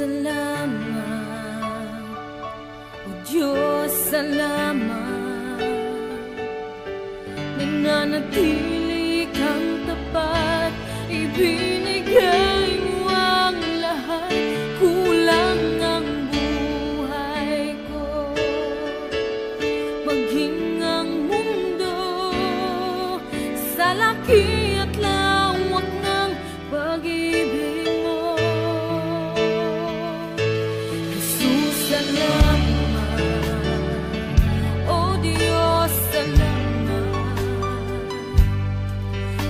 salamat. O Diyos, salamat. Nananatili kang tapat, ibinigay mo ang lahat. Kulang ang buhay ko, maging ang mundo sa laki at lawak ng pag-ibig mo. Jesus, salamat. O Diyos, salamat.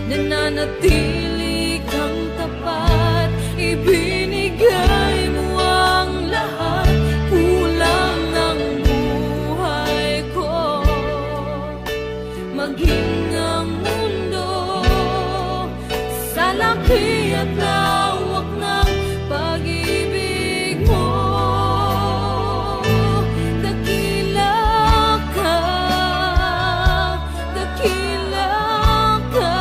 Nananatili kang tapat, ibinigay mo ang lahat. Kulang ang buhay ko, maging ang mundo sa laki at lawak ng pag-ibig mo. Dakila ka, dakila ka,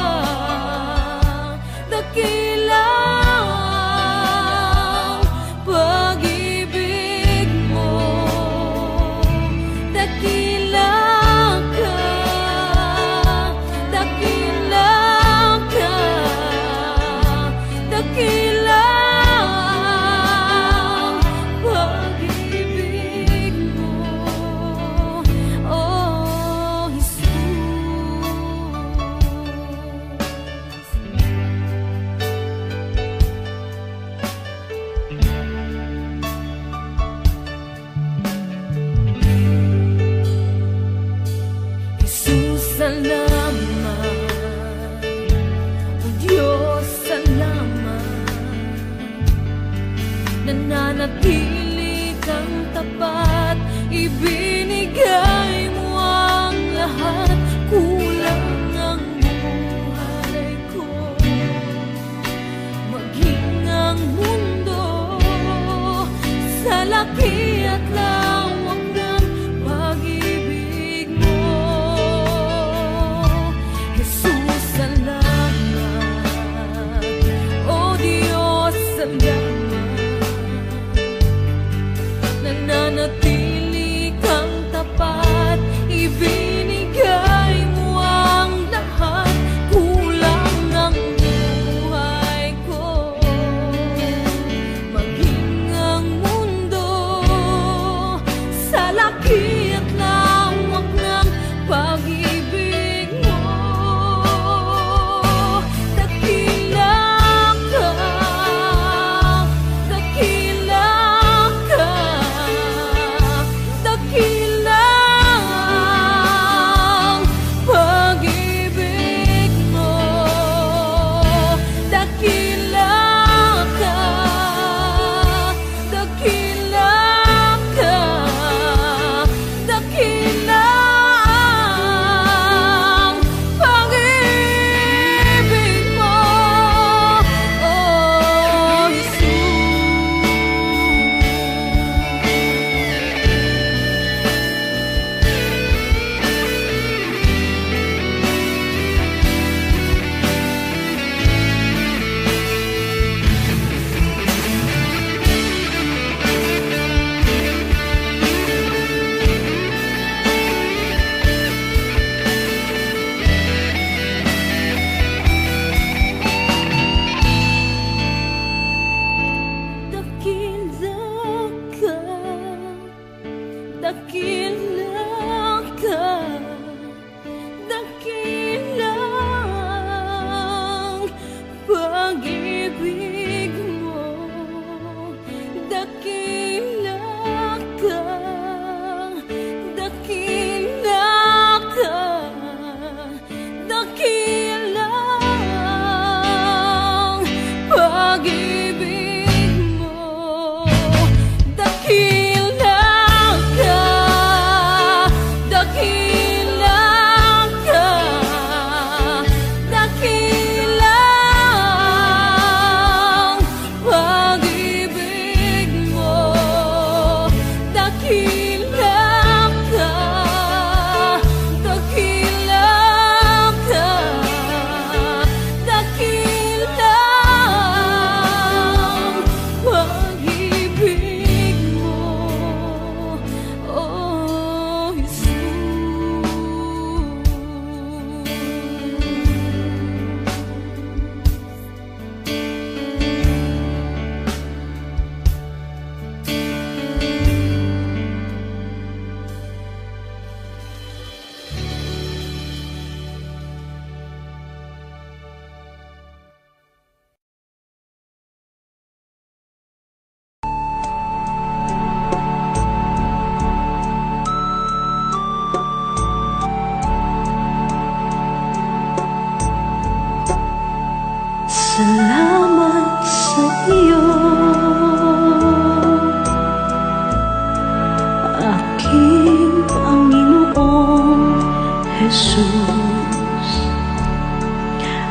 Jesus.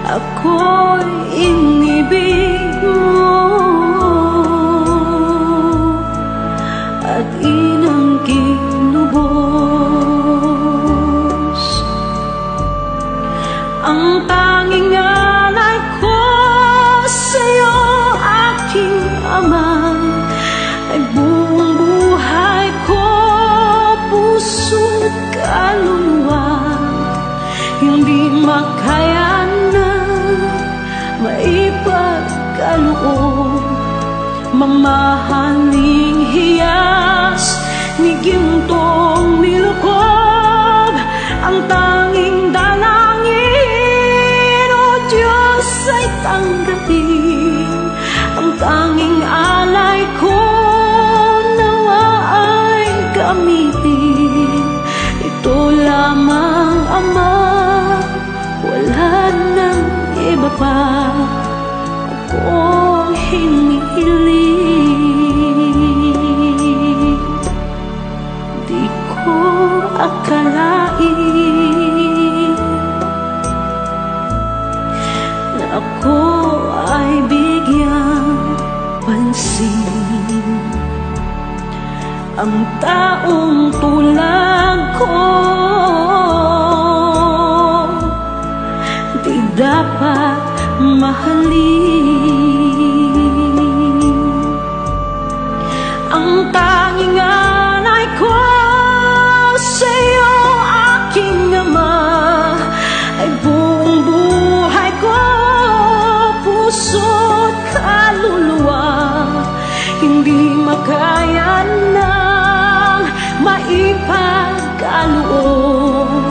Ako'y inibig mo at inangking lubos. Ang tanging alay ko sa'yo, aking Ama, ay buong buhay ko, puso't kaluluwa. Hindi makayanan, maipagkaloob, mamahaling hiyas ni gintong nilukob. Ang tanging dalangin, O Diyos, ay tanggapin. Ang tanging alay ko, nawa ay gamitin. Ito lamang, Ama, wala nang iba pa akong hinihiling. Di ko akalain na ako ay bigyang pansin. Ang taong tulad ko di dapat mahalin. Ang tanging alay ko sa'yo, aking Ama, ay buong buhay ko, puso't kaluluwa. Hindi makayanang maipagkaloob,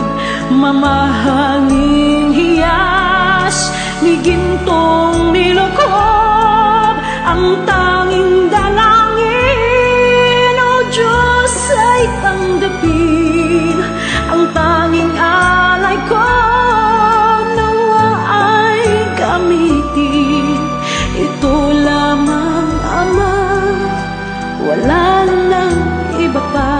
mamahaling hiyas ni gintong nilukob. Ang tanging dalangin, O Diyos, ay tanggapin. Ang tanging alay ko, nawa ay gamitin. Ito lamang, Ama, wala nang iba pa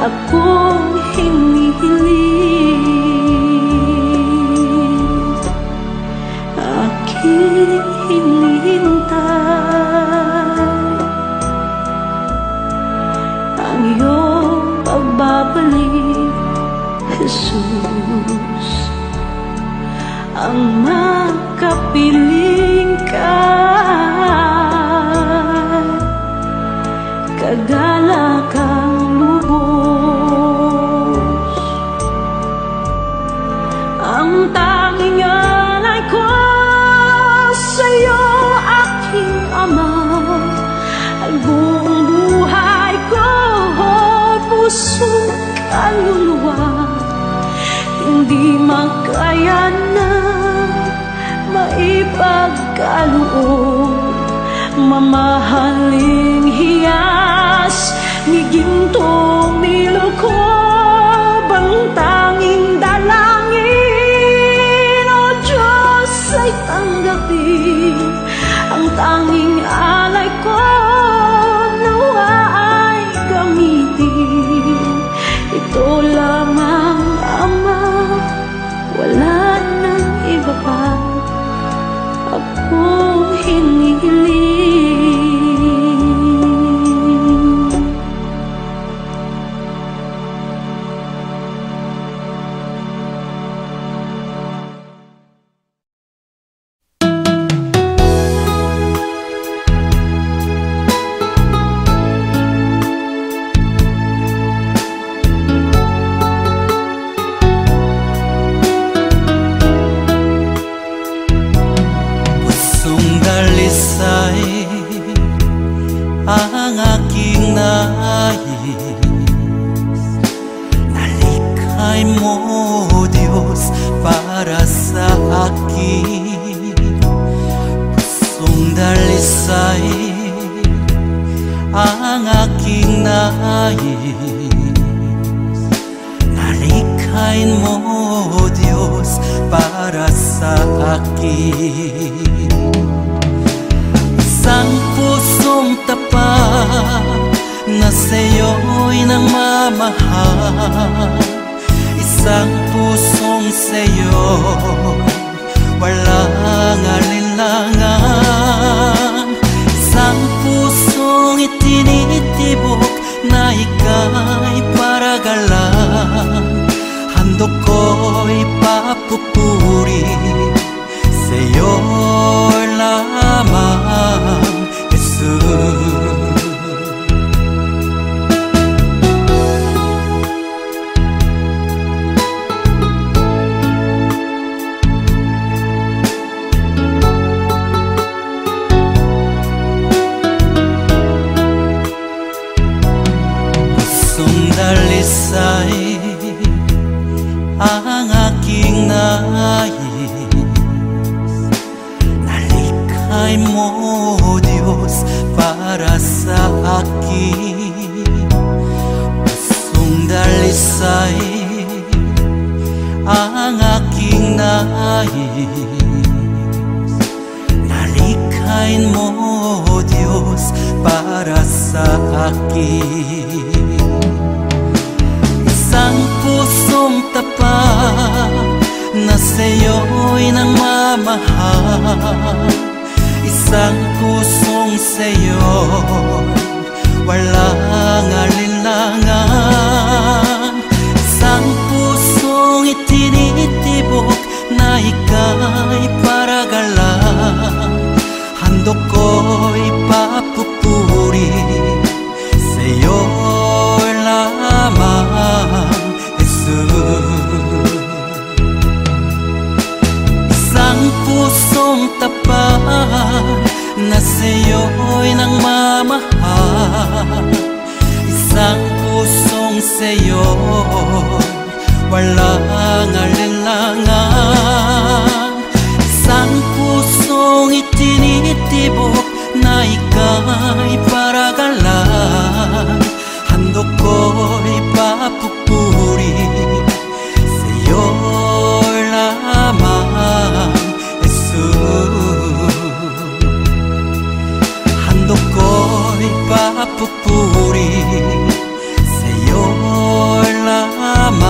akong hinihiling. Aking hinihintay ang iyong pagbabalik, Jesus. Ang makapiling ka, kagalakang lubos. Ang tanging alay ko sa'yo, aking Ama, ay buong buhay ko, puso't kaluluwa. Hindi makayanan, maipagkaloob, mamahaling hiyas ni gintong nilukob. Ang tanging dalangin, O Diyos, ay tanggapin. Ang tanging alay ko, nawa ay gamitin. Ito lamang, Ama, wala nang iba pa akong hinihiling. Ang aking nais, nalikhay mo, Diyos, para sa akin. Pusong dalisay ang aking nais, nalikhay mo, Diyos, para sa akin. Isang pusong tapat na sa'yo'y nagmamahal, isang ang aking nais. Nalikhay mo, Diyos, para sa akin. Pusong dalisay ang aking nais. Nalikhain mo, Diyos, para sa akin. Isang pusong tapat na sa'yo'y nangmamahal. Isang pusong sa'yo'y walang alinlangan. Isang pusong itinitibok na ika'y paragalang. Handog ko'y papupuri sa'yo lamang, Jesus. Isang pusong tapat na sa'yo'y nangmamahal. Isang pusong sa'yo'y walang alinlangan. Isang pusong itinitibok na ika'y paragalang. Handog ko'y papupuri sa'yo lamang, Jesus. Handog ko'y papupuri sa'yo lamang.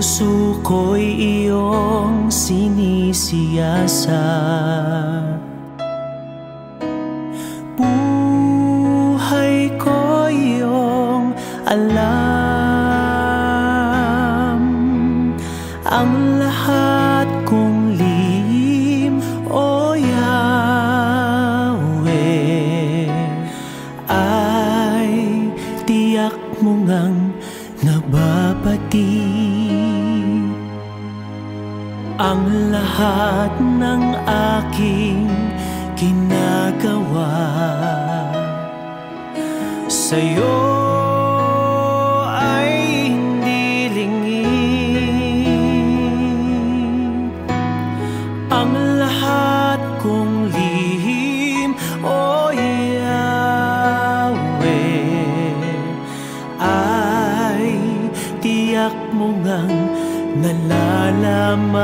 Puso ko'y iyong sinisiyasat, buhay ko iyong alam. Ang lahat kong lihim, O Yahweh, ay tiyak mo ngang nababati. Ang lahat ng aking ginagawa sa'yo ay hindi lingid. Ang lahat kong lihim, O Yahweh, ay tiyak mo ngang nalalaman.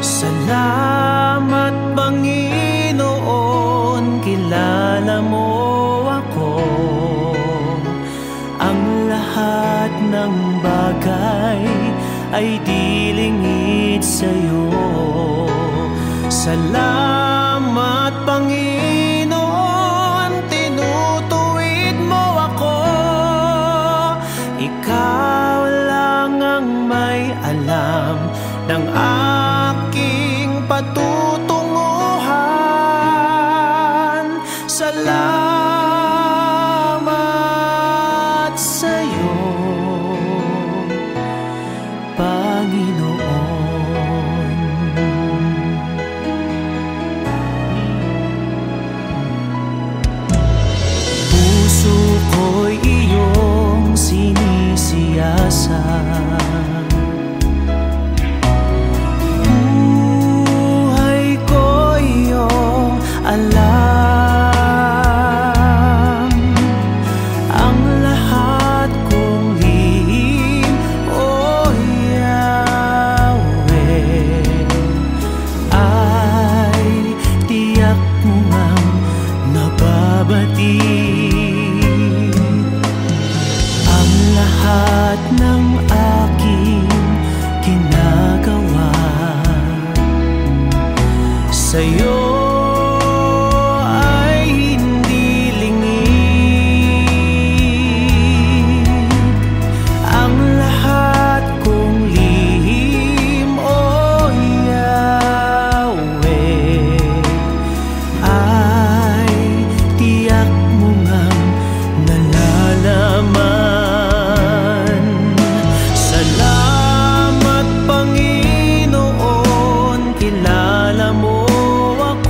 Salamat Panginoon, kilala mo ako. Ang lahat ng bagay ay di lingid sa'yo. Salamat Panginoon, tinutuwid mo ako. Ikaw lang ang may alam ng aking patutunguhan. Salamat sa'yo, Panginoon. Puso ko'y iyong sinisiyasat, buhay ko iyong alam. Ang lahat kong lihim, O Yahweh, ay tiyak mo ngang nababati. Ang lahat ng aking ginagawa sa'yo ay hindi lingid. Ang lahat kong lihim, O Yahweh, ay tiyak mo ngang nalalaman. Salamat Panginoon, kilala mo ako.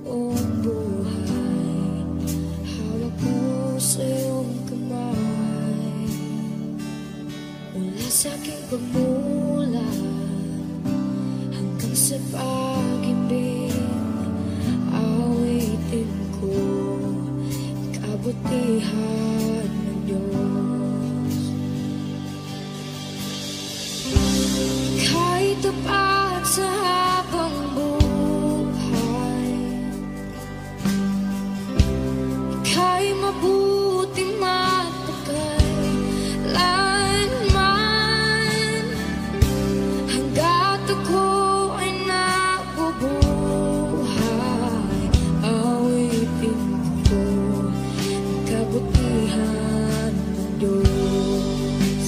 buong buhay. Hawak mo sa iyong kamay. Mula sa aking pagmulat hanggang sa pag-ibig, awitin ko kabutihan ng Diyos. Ika'y tapat sa habang buhay. Ika'y mabuting mapagkailanman. Hanggat ako ay nabubuhay, awitin ko ang kabutihan ng Diyos.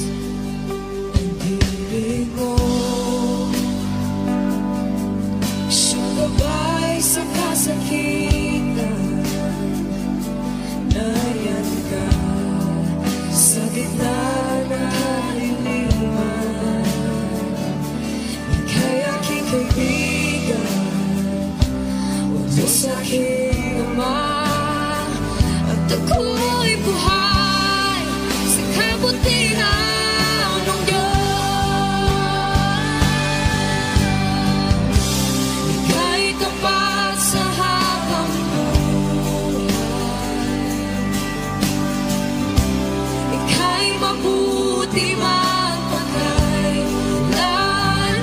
Ang ibig mo siyang gabay sa kasakitan. Nariyan ka sa gitna ng kaliliman. Ika'y aking kaibigan, Diyos aking Ama. At ako'y buhay sa kabutihan ng Diyos. Ika'y tapat sa habang buhay. Ika'y mabuti magpakailanman.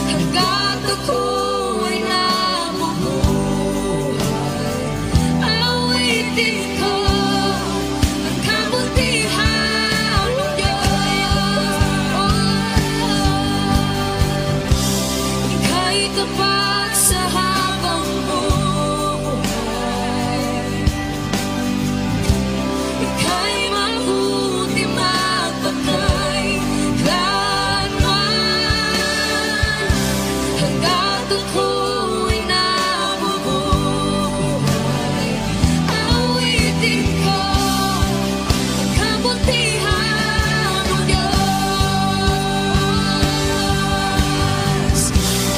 Hanggat ako'y nabubuhay, awitin ko ang kabutihan ng Diyos. Ika'y tapat sa habang buhay. Ika'y mabuti magpakailanman. Hanggat ako'y nabubuhay, awitin ko ang kabutihan ng Diyos.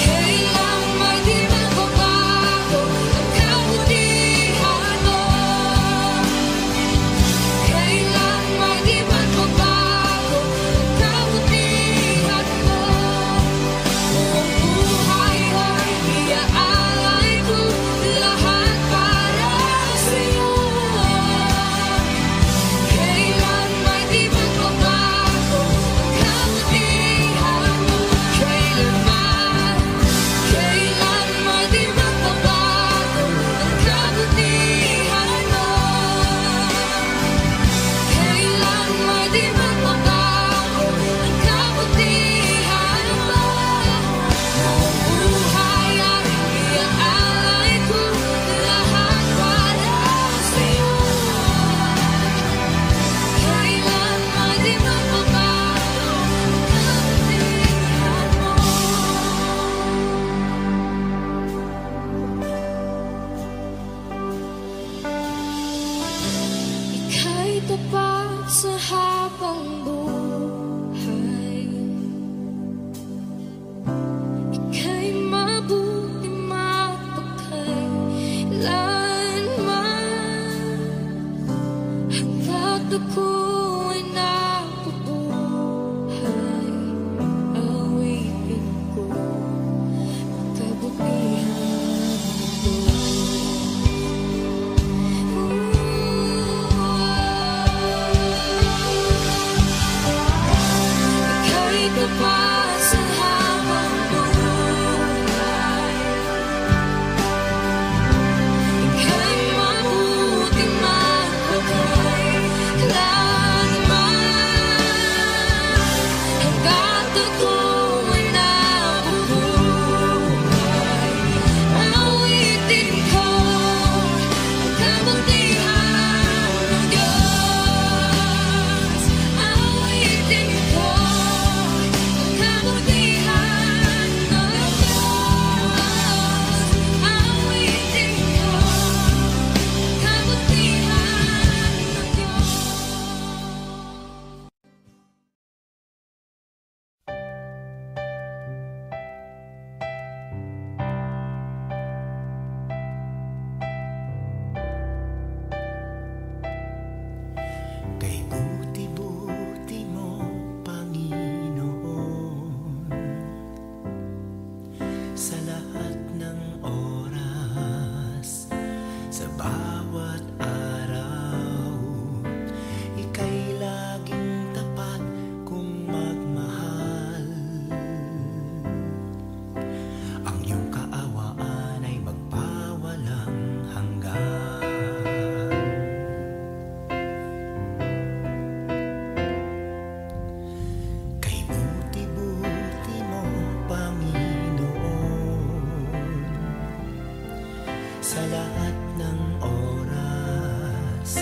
Kailanman di magbabago ang kabutihan mo. Kailanman di magbabago ang kabutihan mo. Buong buhay ay iaalay ko lahat para sa'yo. Kailanman di magbabago ang kabutihan mo. Kailanman di magbabago ang kabutihan mo. Kailanman di magbabago ang kabutihan mo. Buong buhay ay iaalay ko lahat para sa'yo. Kailanman di magbabago ang kabutihan mo. Ika'y tapat sa habang buhay. Ika'y mabuti magpakailanman. Hanggat ako'y nabubuhay, awitin ko ang kabutihan ng Diyos. Ika'y tapat sa habang buhay. Ika'y mabuti magpakailanman. sa lahat ng oras,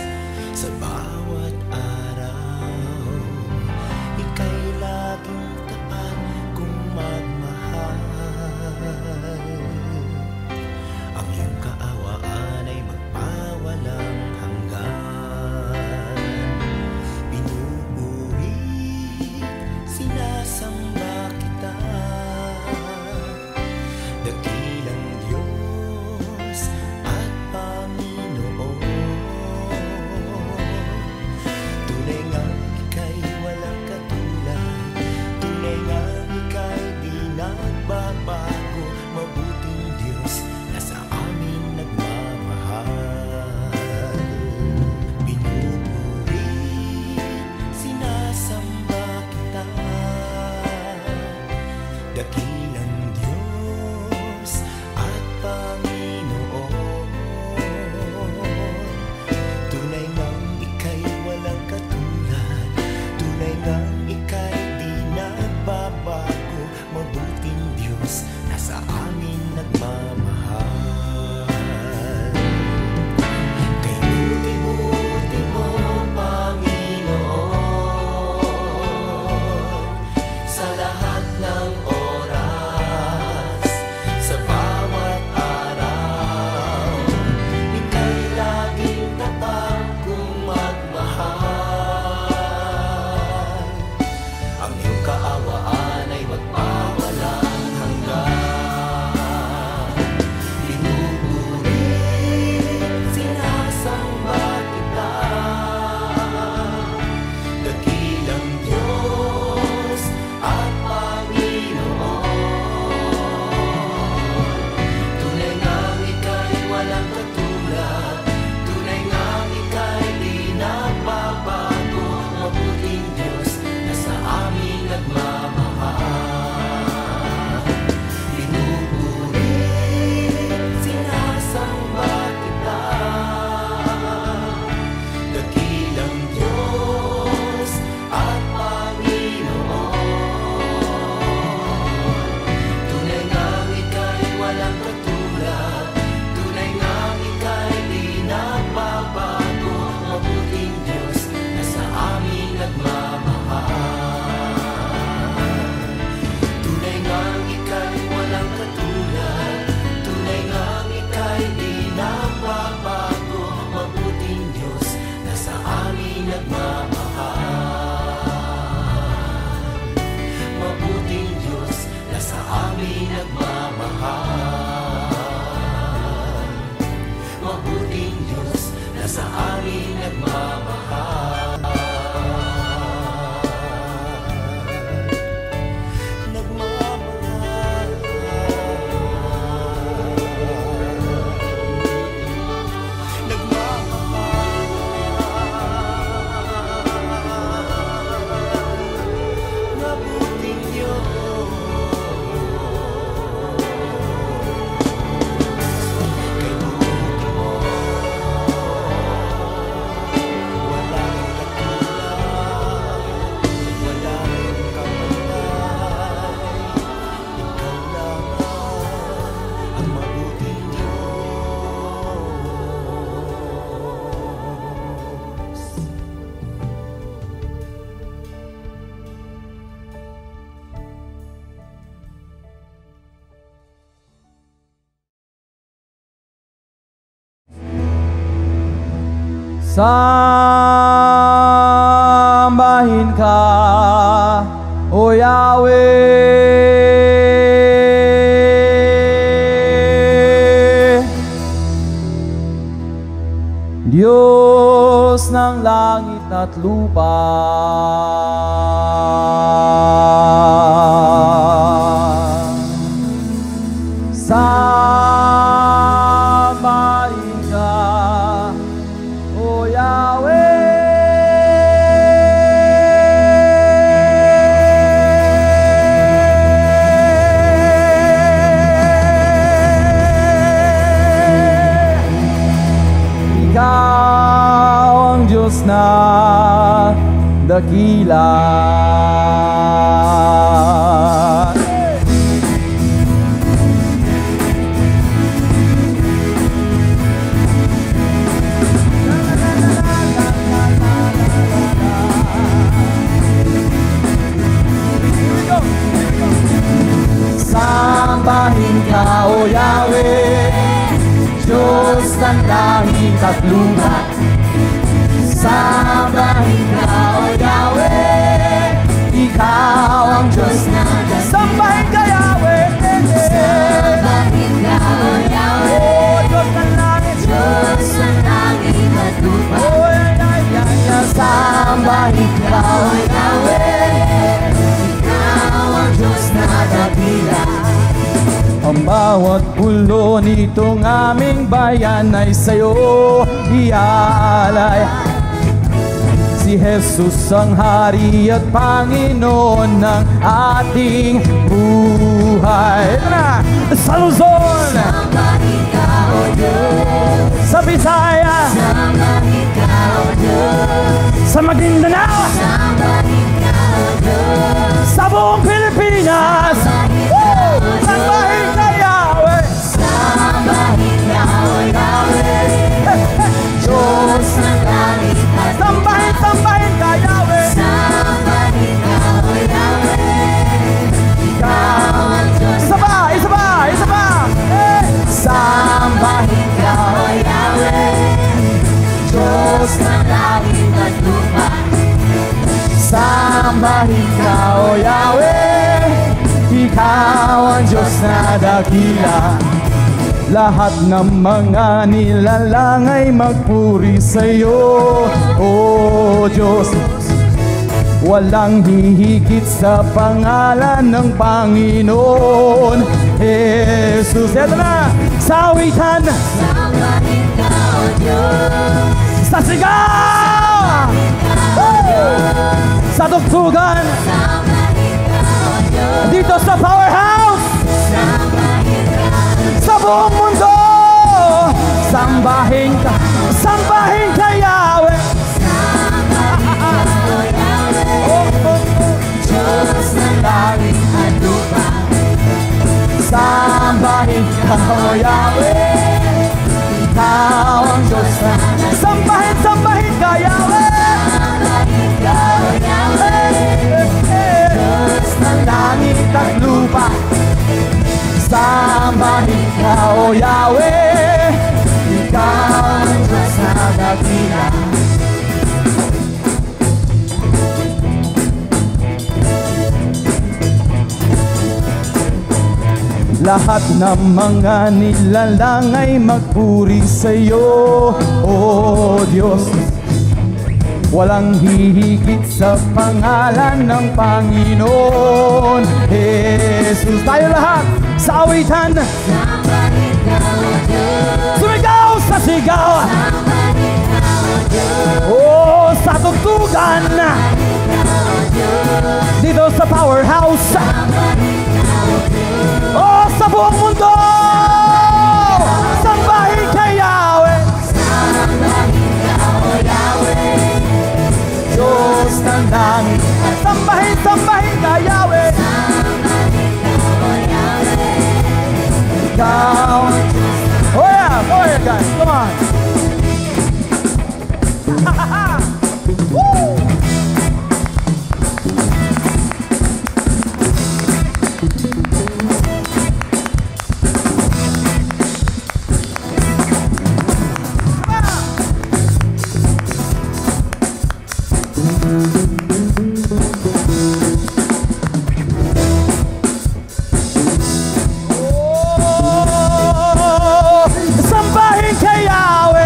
sa bawat araw, ika'y laging tapat kung magmahal. Ang iyong kaawaan ay magpawalang hanggan. Pinupuri, sinasamba kita, dakilang Diyos at Panginoon. Tunay ngang ika'y walang katulad, tunay ngang ika'y di nagbabago, mabuting Diyos na sa amin nagmamahal. Pinupuri, sinasamba kita, dakilang Diyos at Panginoon. Tunay ngang ika'y walang katulad, tunay ngang ika'y di nagbabago, mabuting Diyos na sa amin nagmamahal. Kay buti-buti mo, Panginoon, sa lahat ng oras, sa bawat araw, ika'y laging tapat kung magmahal. Ang iyong kaawaan ay magpawalang hanggan. Pinupuri, sinasamba kita, dakilang Diyos at Panginoon. Tunay ngang ika'y walang katulad, tunay ngang ika'y di nagbabago, mabuting Diyos na sa amin nagmamahal. Pinupuri, sinasamba kita, dakilang Diyos at Panginoon. Tunay ngang ika'y walang katulad, tunay ngang ika'y di nagbabago, mabuting Diyos na sa amin nagmamahal. Tunay ngang ika'y walang katulad, tunay ngang ika'y di nagbabago, mabuting Diyos na sa amin nagmamahal. Mabuting Diyos na sa amin nagmamahal. Mabuting Diyos na sa amin nagmamahal. Nagmamahal. Nagmamahal. Mabuting Diyos. Kay buti mo, walang katulad, walang kapantay. Ikaw lang ang mabuting Diyos. Sambahin ka, O Yahweh, Diyos ng langit at lupa. Sambahin ka, O Yahweh. Ikaw ang Diyos na dakila. ng langit at lupa. Sambahin ka, O Yahweh. Ikaw ang Diyos na dakila. Sambahin ka, Yahweh. Sambahin ka, O Yahweh. Oh, Diyos ng langit. Diyos ng langit at lupa. Oh, sambahin ka, O Yahweh. Ikaw ang Diyos na dakila. Ang bawat pulo nitong aming bayan ay sa'yo iaalay. Si Jesus ang Hari at Panginoon ng ating buhay. Ito na! Sa Luzon! Sambahin ka, O Diyos. Sa Visayas! Sambahin ka, O Diyos. Sa Maguindanao! Sambahin ka, O Diyos. Sa buong Pilipinas! Woo! Sambahin ka, Yahweh! Sambahin ka, O Yahweh. Diyos ng langit at lupa. Sambahin ka, Yahweh! Sambahin ka, O Yahweh. Ikaw ang Diyos. Isa pa! Isa pa! Isa pa! Sambahin ka, O Yahweh. Diyos ng langit at lupa. Sambahin ka, O Yahweh. Ikaw ang Diyos na dakila. Lahat ng mga nilalang ay magpuri sa'yo, O Diyos. Walang hihigit sa pangalan ng Panginoon Jesus. Eto na, sa awitan, Sambahin ka, O Diyos. sa sigaw, sa tugtugan, Sambahin ka, O Diyos. dito sa powerhouse, Sambahin ka, sa buong mundo. Sambahin ka, Yahweh. Sambahin ka, O Yahweh. Oh, oh, oh. Diyos ng langit at lupa. Sambahin ka, O Yahweh. Ikaw ang Diyos na sambahin ka, Yahweh. Sambahin ka, O Yahweh. Diyos ng Langit at lupa. Sambahin ka, O Yahweh. Ikaw ang Diyos na dakila. Lahat ng mga nilalang ay magpuri sa'yo, O Diyos. Walang hihigit sa pangalan ng Panginoon Jesus. Tayo lahat sa awitan, Sambahin ka, O Diyos. sumigaw sa sigaw, Sambahin ka, O Diyos. oh, sa tugtugan, dito sa powerhouse, Sambahin ka, O Diyos. oh, sa buong mundo. Sambahin ka, Yahweh. Sambahin ka, O Yahweh. Diyos ng langit, sambahin ka, Yahweh. Sambahin ka, O Yahweh. Ikaw. Oh yeah, go ahead guys, come on. Woo! Oh, sambahin ka, Yahweh.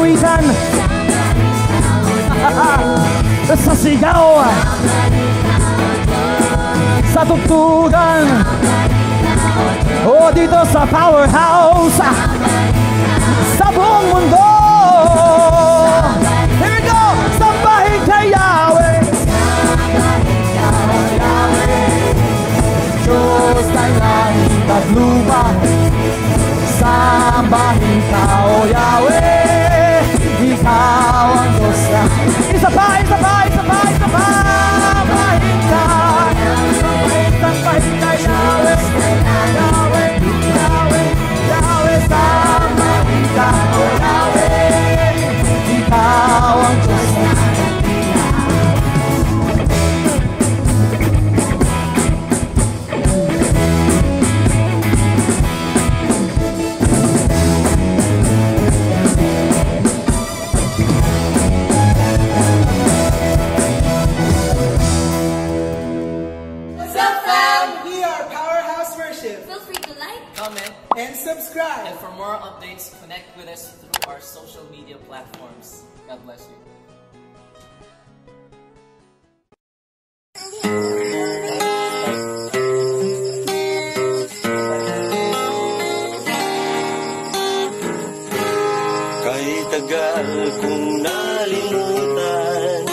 kawitan. Sa sigaw, sa tugtugan, o dito sa Powerhouse, sa buong mundo. Here we go! Sambahin kay Yahweh, Diyos ng langit at lupa. Sambahin ka, O Yahweh, ikaw ang Diyos na. Isa pa, isa pa, isa pa, isa pa. Sambahin ka, sambahin ka, Yahweh, Yahweh, Yahweh, Yahweh. Sambahin ka, O Yahweh, ikaw ang Diyos na. And subscribe. And for more updates, connect with us through our social media platforms. God bless you. Kahit tagal kong nalimutan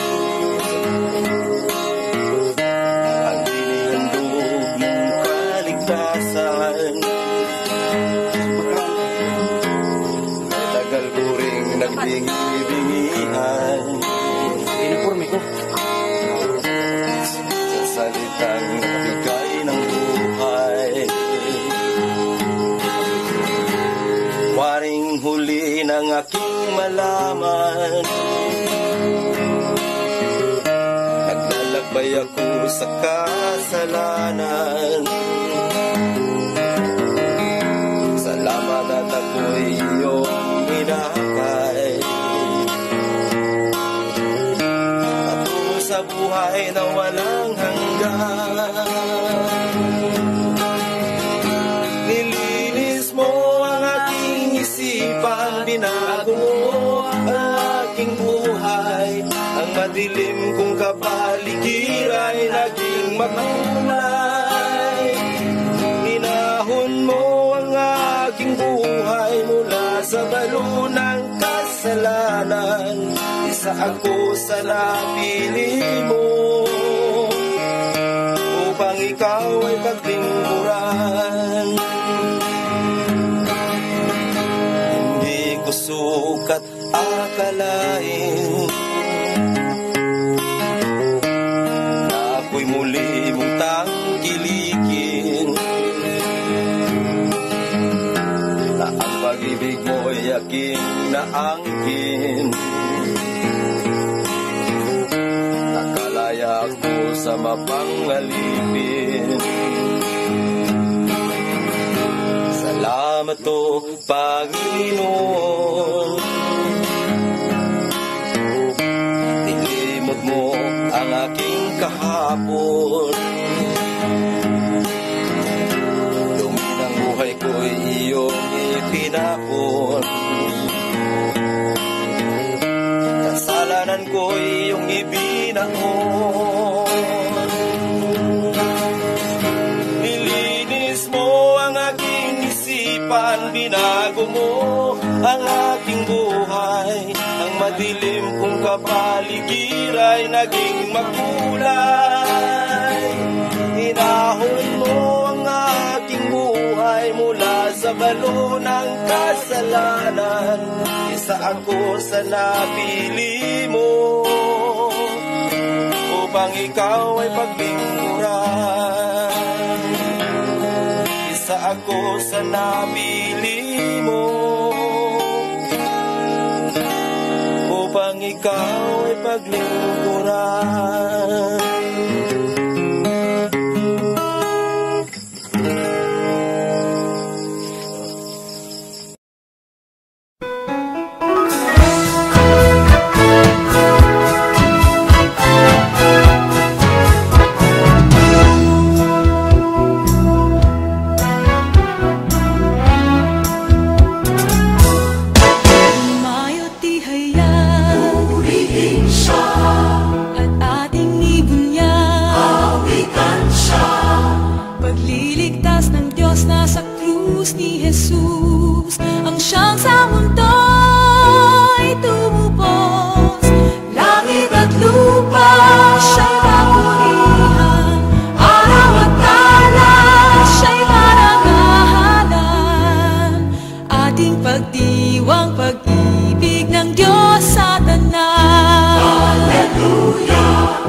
ang dinihandog ng kaligtasan. Tagal ko ring nagbingi-bingihan uniforme ko sa salitang nagbigay ng buhay. Waring huli ng aking malaman, naglalakbay ako sa kasalanan. Salamat at ako'y iyong hinahakay, patungo sa buhay na walang hanggan. Nilinis mo ang aking isipan, binago mo ang aking buhay. Ang madilim kong kapaligiran ay naging makulay. Hinahon mo ang aking buhay mula sa balo ng kasalanan. Isa ako sa napili mo upang ikaw ay paglingkuran. Hindi ko sukat akalain na ako'y muli mong tangkilikin, na ang pag-ibig mo'y aking naangkin. Nakalaya ako sa mapangalipin. Salamat o Panginoon, nilimot mo ang aking kahapon. Dumi ng buhay ko'y iyong ipinahon. Kasalanan ko'y iyong ibinahon. Nilinis mo ang aking isipan, binago mo ang aking buhay. Ang madilim kong kapaligiran ay naging makulay. Hinahon mo ang aking buhay mula sa balo ng kasalanan. Isa ako sa napili mo upang ikaw ay paglingkuran. Isa ako sa napili mo upang ikaw ay paglingkuran. Mayo ti na sa krus ni Jesus, ang siyang sa mundo'y tumubos. Langit at lupa siya'y papurihan, araw at tala siya'y marangalan. Ating pagdiwang pag-ibig ng Diyos sa tanan. Hallelujah!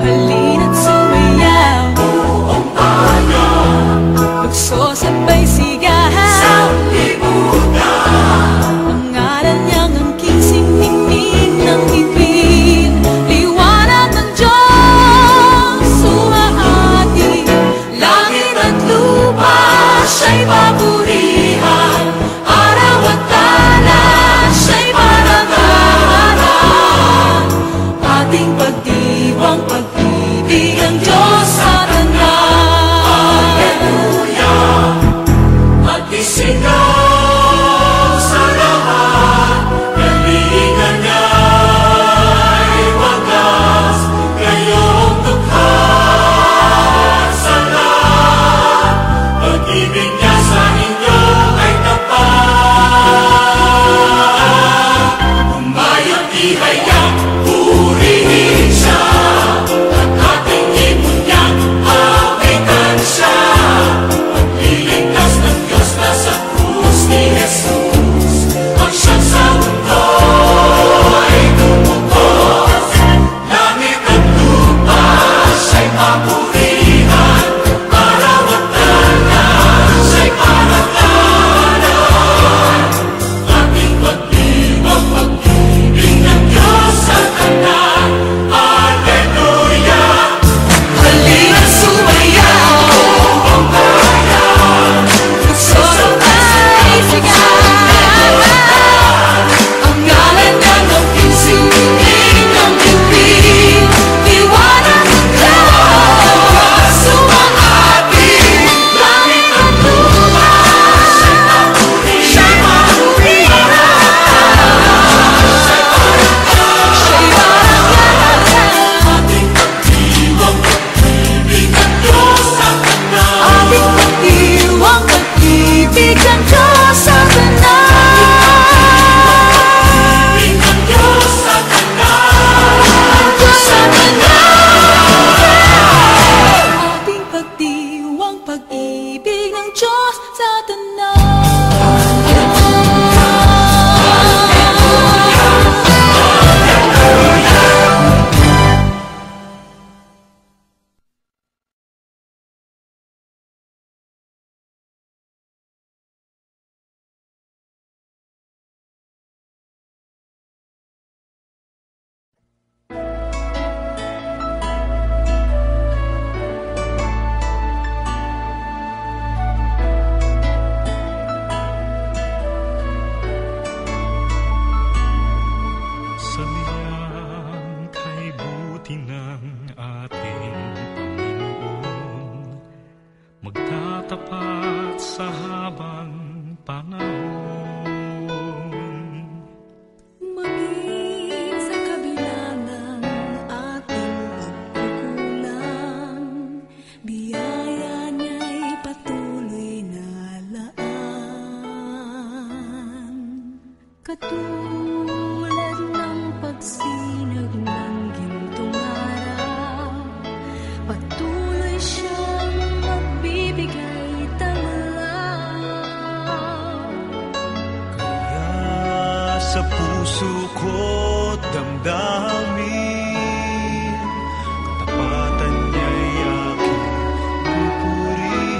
Halina't sumayaw, buong bayan, magsosabay sigahan sa libutan. Ang ngalan niyang angking siningning ng bibig, liwanag ng Diyos sumahati. Langit at lupa siya'y papurihan, araw at tala siya'y marangalan. Ating pagdiwang pag-ibig ng Diyos sa tanan. Hallelujah! Magdisigaw sa lahat, galingan niya'y wagas, ngayong dukha sa lahat. Pag-ibig niya sa inyo ay tapat. Umayang ihayag, purihin siya, at ating imunyag, awitan siya. Pagliligtas ng Diyos na sa krus ni Jesus, ang siyang sa mundo ay tumubos. Langit at lupa siya'y papurihan, araw at tala siya'y parangalan. Ating pagdiwang pag-ibig ng Diyos sa tanan. Hallelujah! Halina't sumayaw, buong bayan, magsosabay sigahan. Ang ngalan niyang angking siningning ng bibig, liwanag ng Diyos sumahati. Langit at lupa siya'y papurihan, siya'y marangalan. Ating pagdiwang pag-ibig ng Diyos sa tanan. Ating pagdiwang pag-ibig ng Diyos sa tanan. Pag-ibig ng Diyos sa tanan. Diyos sa tanan. Ating pagdiwang pag-ibig ng Diyos sa tanan. Sa liang kay buti ng ating Panginoon, magtatapat sa habang panahon. Maging sa kabila ng ating pagkukulang, biyaya niya'y patuloy na laan. Katulad ng pagsinag ng gintong araw, patuloy siyang magbibigay tanglaw. Kaya sa puso ko't damdamin, katapatan niya'y aking pupurihin.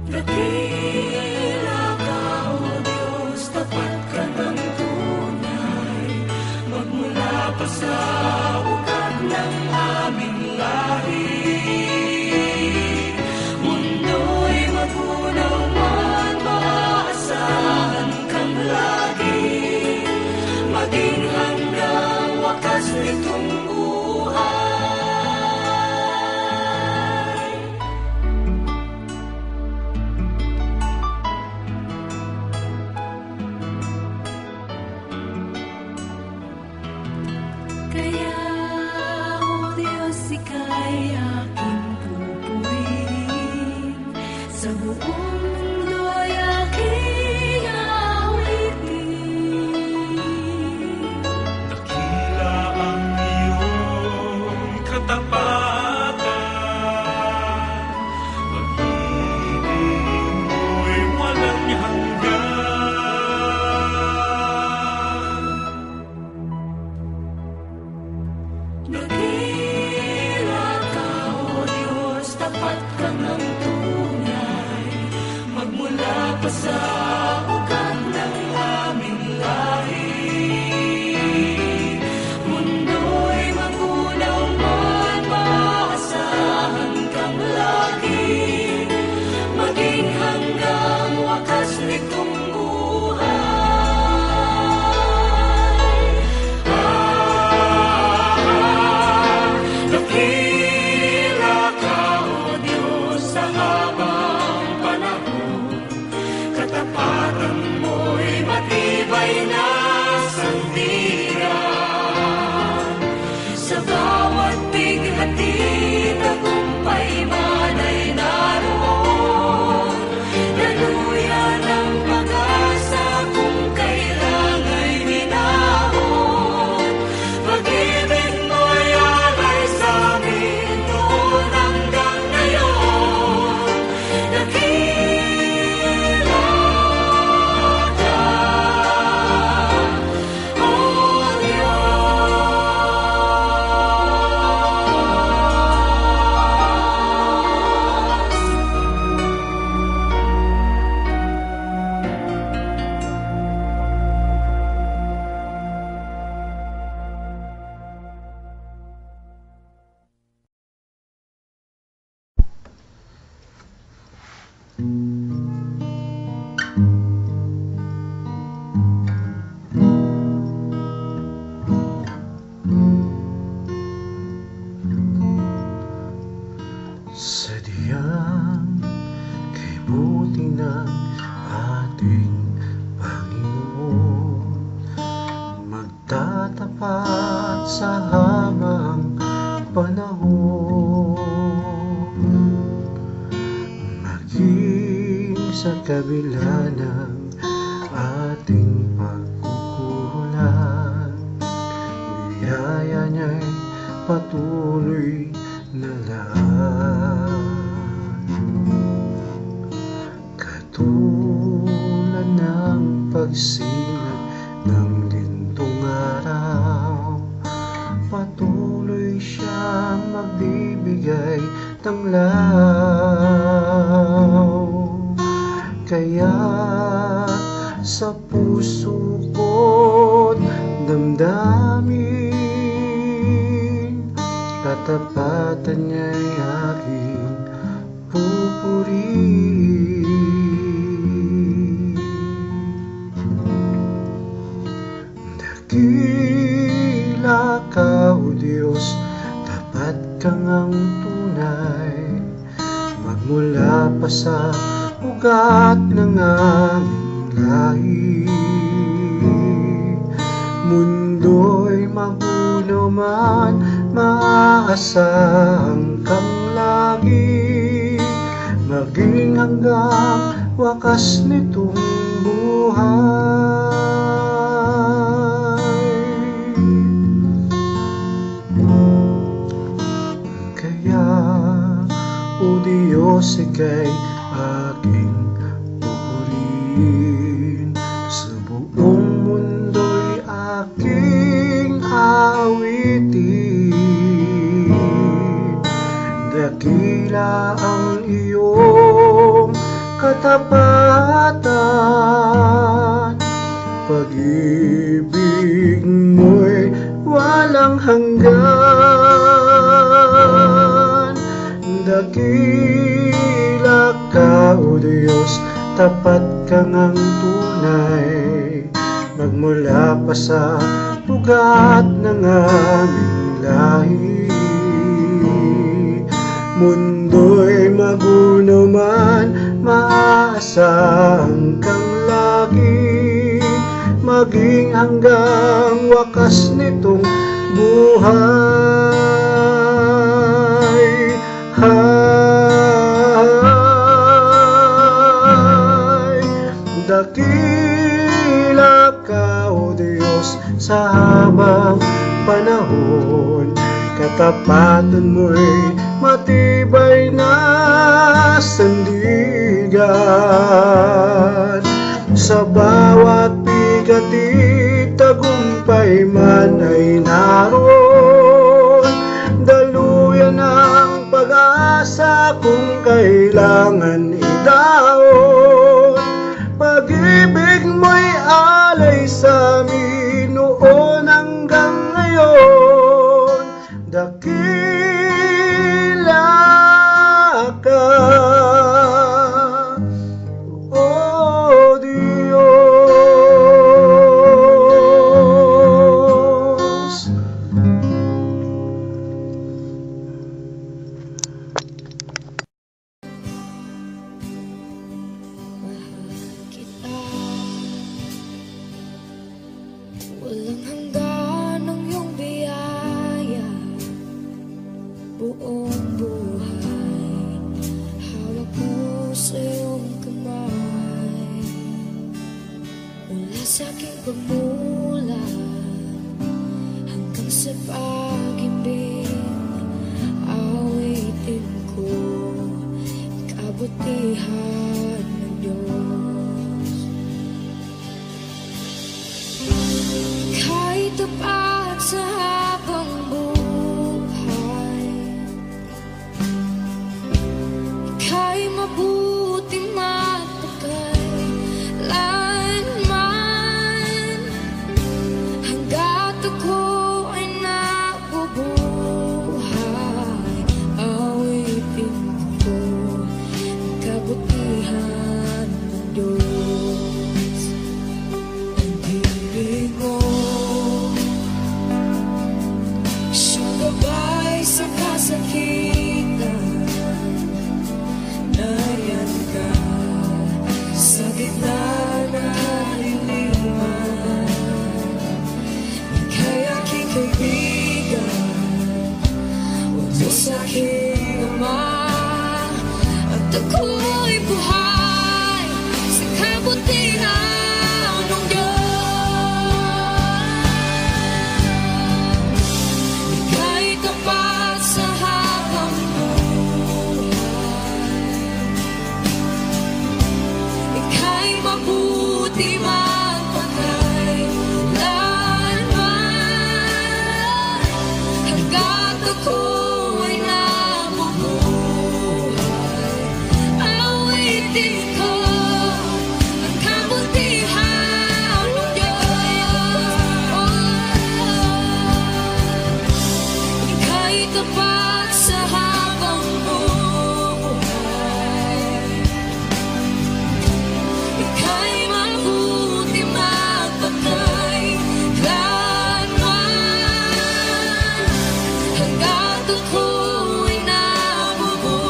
Dakila ka, O Diyos, tapat ka ng tunay, magmula pa sa ugat ng aming lahi. Mundo'y magunaw man, maaasahan mundo'y aking awitin. Dakila ang iyong katapatan, pag-ibig mo'y walang hanggan. Dakila ka, O Diyos, tapat ka ng tunay, magmula pa sa ugat ng aming lahi. Mundo'y magunaw man, maasahan kang lagi, maging hanggang wakas nitong buhay. Dakila ka, O Diyos, sa habang panahon, katapatan mo'y matibay na sandigan. Sa bawat bighati, tagumpay man ay naroon, daluyan ng pag-asa kung kailan ay hinahon. Pag-ibig mo'y alay sa amin noon hanggang ngayon. Dakila ka, O Diyos. Sadyang kay buti ng ating Panginoon, magtatapat sa habang panahon, maging sa kabila ng ating pagkukulang, biyaya niya'y patuloy na lang. Katulad ng pagsinag ng lintong araw, patuloy siyang magbibigay ng law. Kaya't sa puso ko't damdamin, katapatan niya'y aking pupurihin. Dakila ka, O Diyos, tapat kang ang tunay, magmula pa sa ugat ng aming lahi. Mundo'y magunaw man, maaasahan kang lagi, maging hanggang wakas nitong buhay. Kaya, O Diyos, ika'y aking pupurihin, sa buong mundo'y aking awitin. Dakila ang iyong katapatan, pag-ibig mo'y walang hanggan. Dakila ka, O Diyos, tapat kang ang tunay, magmula pa sa ugat ng aming lahi. Mundo'y magunaw man, maaasahan kang lagi, maging hanggang wakas nitong buhay. Dakila ka, O Diyos, sa habang panahon. Katapatan mo'y matibay na sandigan. Sa bawat bigatig, tagumpay man ay naroon. Daluyan ang pag-asa kung kailangan idaon. Pag-ibig mo'y alay sa amin noon hanggang ngayon. Dakila ka, O Diyos. Walang hanggan ang iyong biyaya, buong buhay hawak mo sa iyong kamay. Mula sa aking pagmulan hanggang sa pag-ibig, awitin ko kabutihan ng Diyos. Kahit tapat sa habang buhay, ika'y mabuti matagay hanggat ako ay nabubuhay. Awitin ko ang kabutihan ng Diyos. Ang ibig mo sumabay sa kasakitan, nariyan ka sa gitna ng kaliliman. Ika'y aking kaibigan, o Diyos aking Ama, at ako'y buhay sa kabutihan ng Diyos. Ika'y tapat sa habang buhay, ika'y mabuti magpakailanman hanggat ako ay nabubuhay. Awitin ko ang kabutihan ng Diyos. Ika'y tapat sa habang buhay, ika'y mabuti magpakailanman hanggat ako'y nabubuhay.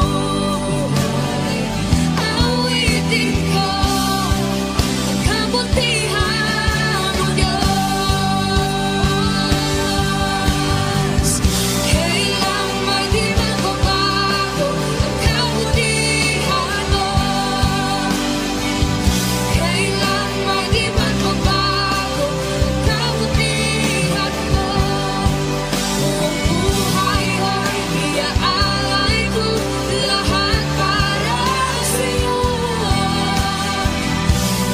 Awitin ko ang kabutihan ng Diyos. Kailang may di magbabago ang kabutihan mo. Kailan may di magbabago ang kabutihan mo. Buong buhay ay iaalay ko lahat para sa'yo.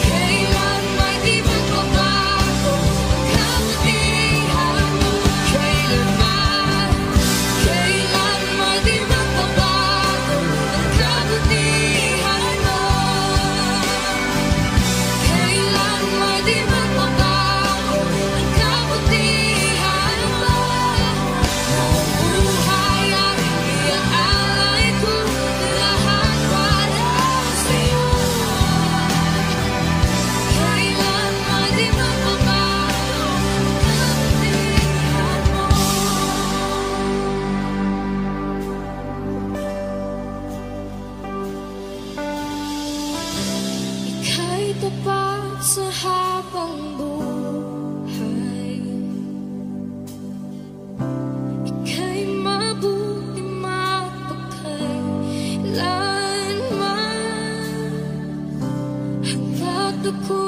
Kailan may di magbabago ang kabutihan mo. Kailan may di magbabago ang kabutihan mo. Kailan may di magbabago ang kabutihan mo. Buong buhay ay iaalay ko lahat para sa'yo. Kailan may di magbabago ang kabutihan mo. Ika'y tapat sa habang buhay, ika'y mabuti magpakailanman hanggat ako